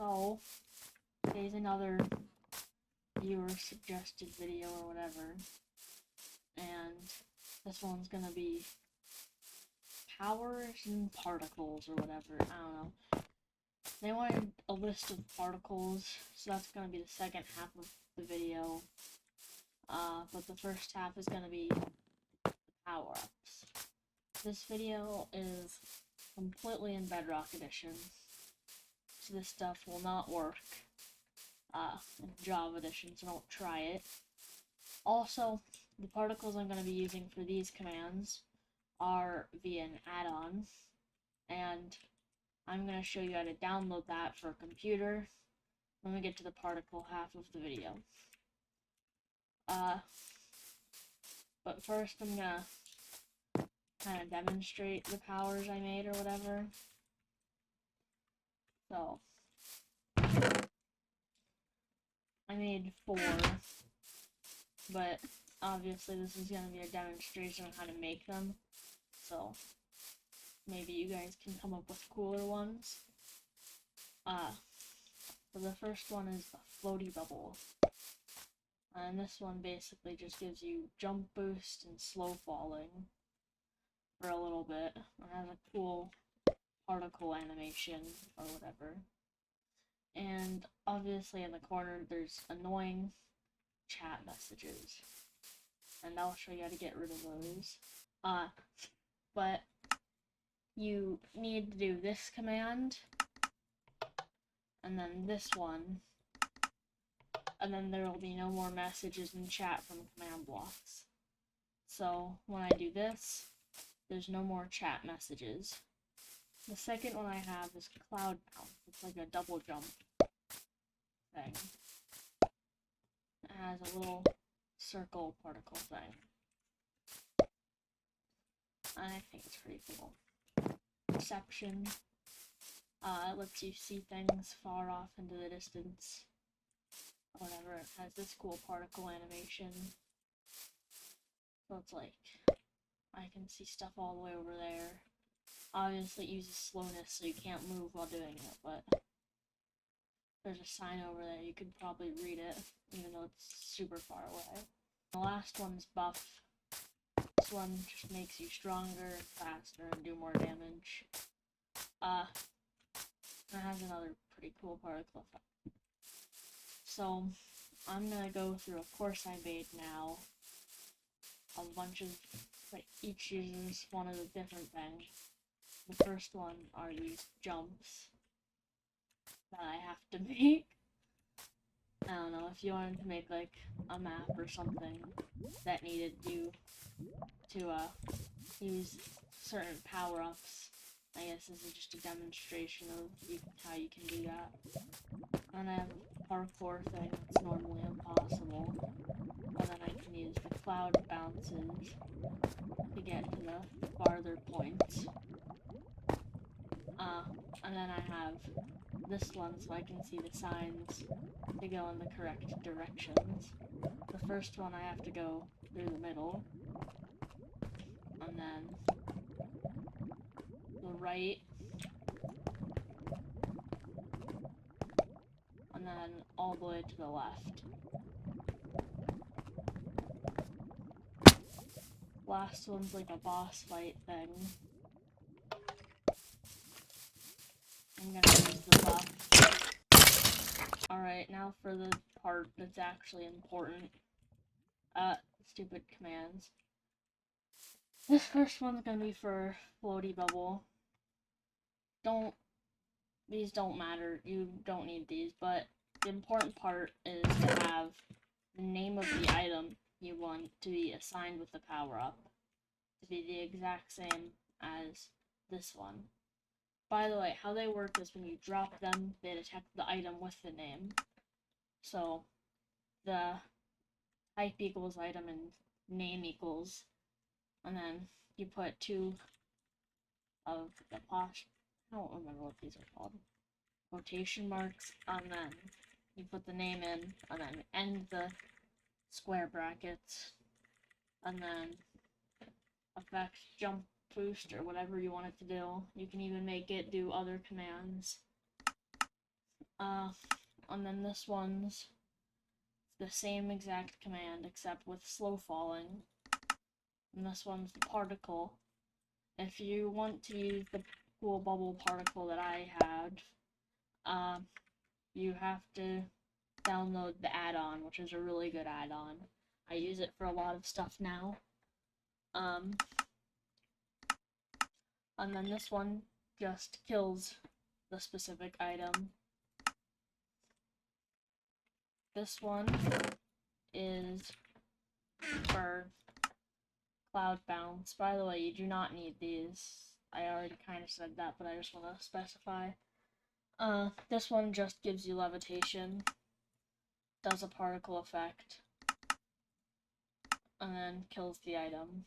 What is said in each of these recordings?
So, today's another viewer suggested video or whatever, and this one's gonna be powers and particles or whatever, I don't know. They wanted a list of particles, so that's gonna be the second half of the video, but the first half is gonna be the power-ups. This video is completely in Bedrock Edition, so this stuff will not work in Java Edition, so don't try it. Also, the particles I'm going to be using for these commands are via an add-on, and I'm going to show you how to download that for a computer when we get to the particle half of the video. But first I'm going to kind of demonstrate the powers I made or whatever. So, I made 4, but obviously this is going to be a demonstration of how to make them, so maybe you guys can come up with cooler ones. So the first one is a floaty bubble, and this one basically just gives you jump boost and slow falling for a little bit. It has a cool particle animation or whatever. And obviously in the corner there's annoying chat messages, and I'll show you how to get rid of those. But you need to do this command, and then this one, and then there will be no more messages in chat from command blocks. So when I do this, there's no more chat messages. The second one I have is cloud bounce. It's like a double jump thing. It has a little circle particle thing, and I think it's pretty cool. Perception. It lets you see things far off into the distance. Whatever. It has this cool particle animation. So it's like, I can see stuff all the way over there. Obviously it uses slowness, so you can't move while doing it, but there's a sign over there. You could probably read it, even though it's super far away. The last one's buff. This one just makes you stronger and faster and do more damage. It has another pretty cool particle effect. So, I'm gonna go through a course I made now. A bunch of, like, each uses one of the different things. The first one are these jumps that I have to make. I don't know, if you wanted to make, like, a map or something that needed you to, use certain power-ups, I guess this is just a demonstration of how you can do that. And I have a parkour thing that's normally impossible, but then I can use the cloud bounces to get to the farther points. And then I have this one so I can see the signs to go in the correct directions. The first one I have to go through the middle, and then the right, and then all the way to the left. Last one's like a boss fight thing. I'm gonna use the buff. Alright, now for the part that's actually important. Stupid commands. This first one's gonna be for floaty bubble. These don't matter, you don't need these, but the important part is to have the name of the item you want to be assigned with the power-up to be the exact same as this one. By the way, how they work is when you drop them, they detect the item with the name. So, the type equals item and name equals, and then you put 2 of the I don't remember what these are called. Quotation marks, and then you put the name in, and then end the square brackets, and then effect jump boost or whatever you want it to do. You can even make it do other commands. And then this one's the same exact command except with slow falling. And this one's the particle. If you want to use the cool bubble particle that I had, you have to download the add-on, which is a really good add-on. I use it for a lot of stuff now. And then this one just kills the specific item. This one is for cloud bounce. By the way, you do not need these. I already kind of said that, but I just want to specify. This one just gives you levitation, does a particle effect, and then kills the item.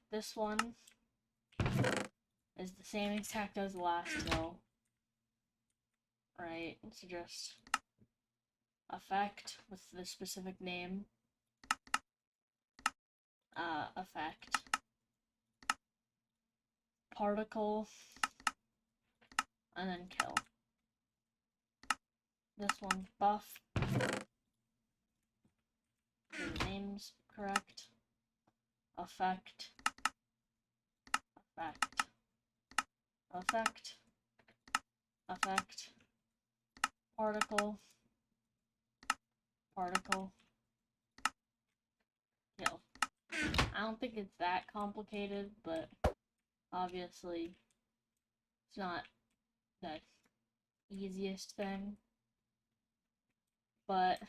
This one is the same exact as the last two. Right, it's just effect with the specific name. Effect. Particle. And then kill. This one's buff. The name's correct. Effect. Effect. Effect. Effect. Particle. Particle. Kill. I don't think it's that complicated, but obviously it's not the easiest thing. But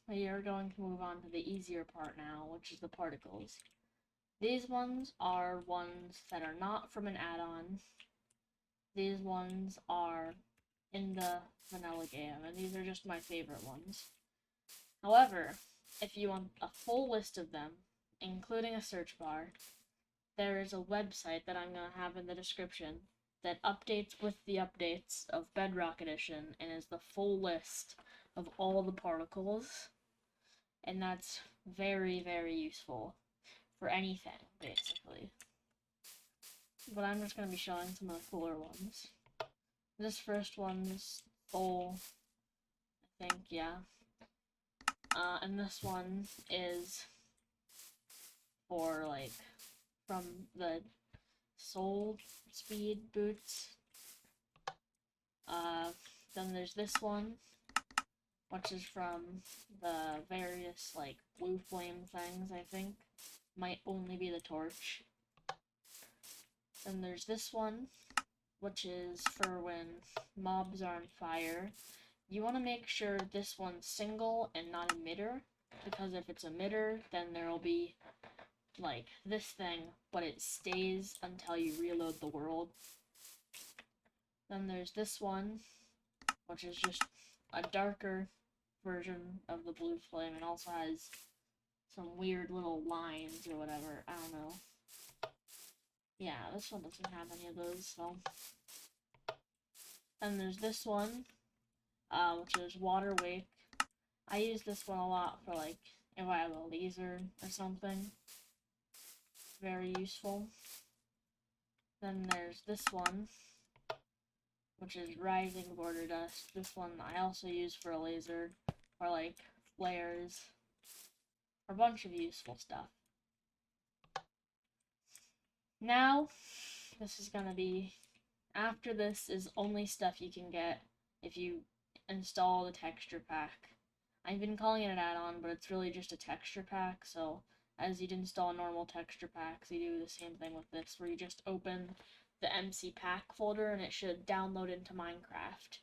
we are going to move on to the easier part now, which is the particles. These ones are ones that are not from an add-on. These ones are in the vanilla game, and these are just my favorite ones. However, if you want a full list of them, including a search bar, there is a website that I'm going to have in the description that updates with the updates of Bedrock Edition and is the full list of all the particles, and that's very, very useful for anything, basically. But I'm just going to be showing some of the cooler ones. This first one's full, I think, yeah. And this one is for, like, from the soul speed boots. Then there's this one, which is from the various, like, blue flame things, I think. Might only be the torch. Then there's this one, which is for when mobs are on fire. You want to make sure this one's single and not emitter, because if it's emitter, then there'll be, like, this thing, but it stays until you reload the world. Then there's this one, which is just a darker version of the blue flame and also has some weird little lines or whatever. I don't know. Yeah, this one doesn't have any of those, so. And there's this one, which is Water Wake. I use this one a lot for, like, if I have a laser or something. Very useful. Then there's this one, which is Rising Border Dust. This one I also use for a laser, or, like, flares, or a bunch of useful stuff. Now, this is gonna be, after this is only stuff you can get if you install the texture pack. I've been calling it an add-on, but it's really just a texture pack, so as you'd install normal texture packs, you do the same thing with this, where you just open the MC pack folder and it should download into Minecraft.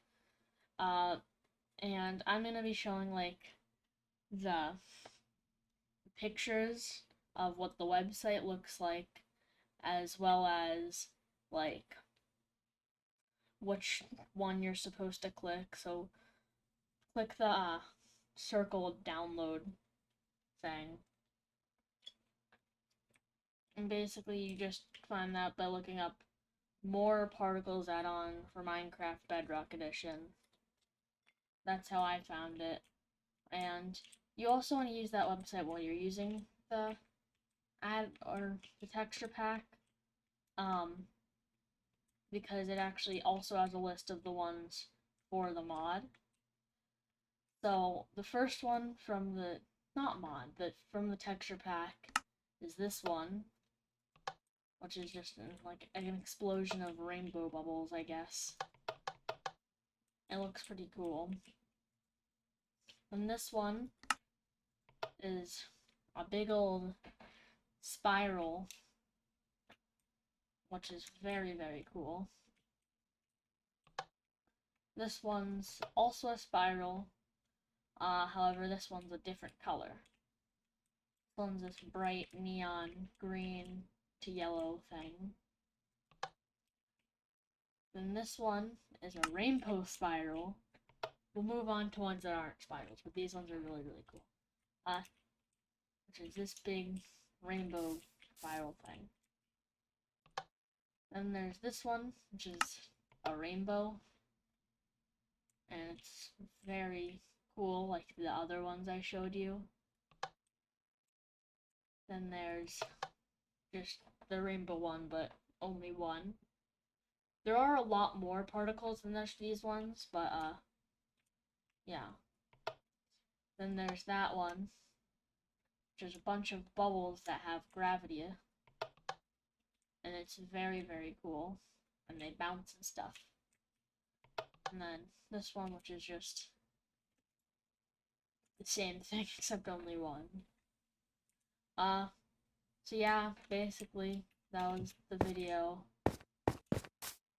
And I'm gonna be showing, like, the pictures of what the website looks like, as well as, like, which one you're supposed to click. So click the circle download thing. And basically you just find that by looking up more particles add-on for Minecraft Bedrock Edition. That's how I found it. And you also want to use that website while you're using the the texture pack. because it actually also has a list of the ones for the mod. So the first one from the, not mod, but from the texture pack is this one, which is just like an explosion of rainbow bubbles, I guess. It looks pretty cool. And this one is a big old spiral, which is very, very cool. This one's also a spiral, however this one's a different color. This one's this bright neon green to yellow thing. Then this one is a rainbow spiral. We'll move on to ones that aren't spirals, but these ones are really, really cool. Which is this big rainbow spiral thing. Then there's this one, which is a rainbow. And it's very cool, like the other ones I showed you. Then there's just the rainbow one, but only one. There are a lot more particles than these ones, but yeah. Then there's that one, which is a bunch of bubbles that have gravity, and it's very, very cool, and they bounce and stuff. And then this one, which is just the same thing except only one. So yeah, basically that was the video.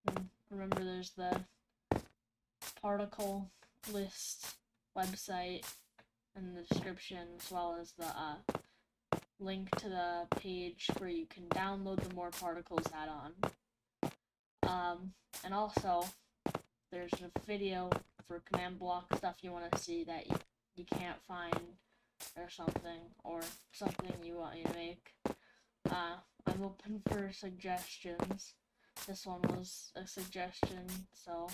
And remember, there's the particle list website in the description, as well as the link to the page where you can download the More Particles add-on. And also, there's a video for command block stuff you want to see that you can't find, or something you want me to make. I'm open for suggestions. This one was a suggestion, so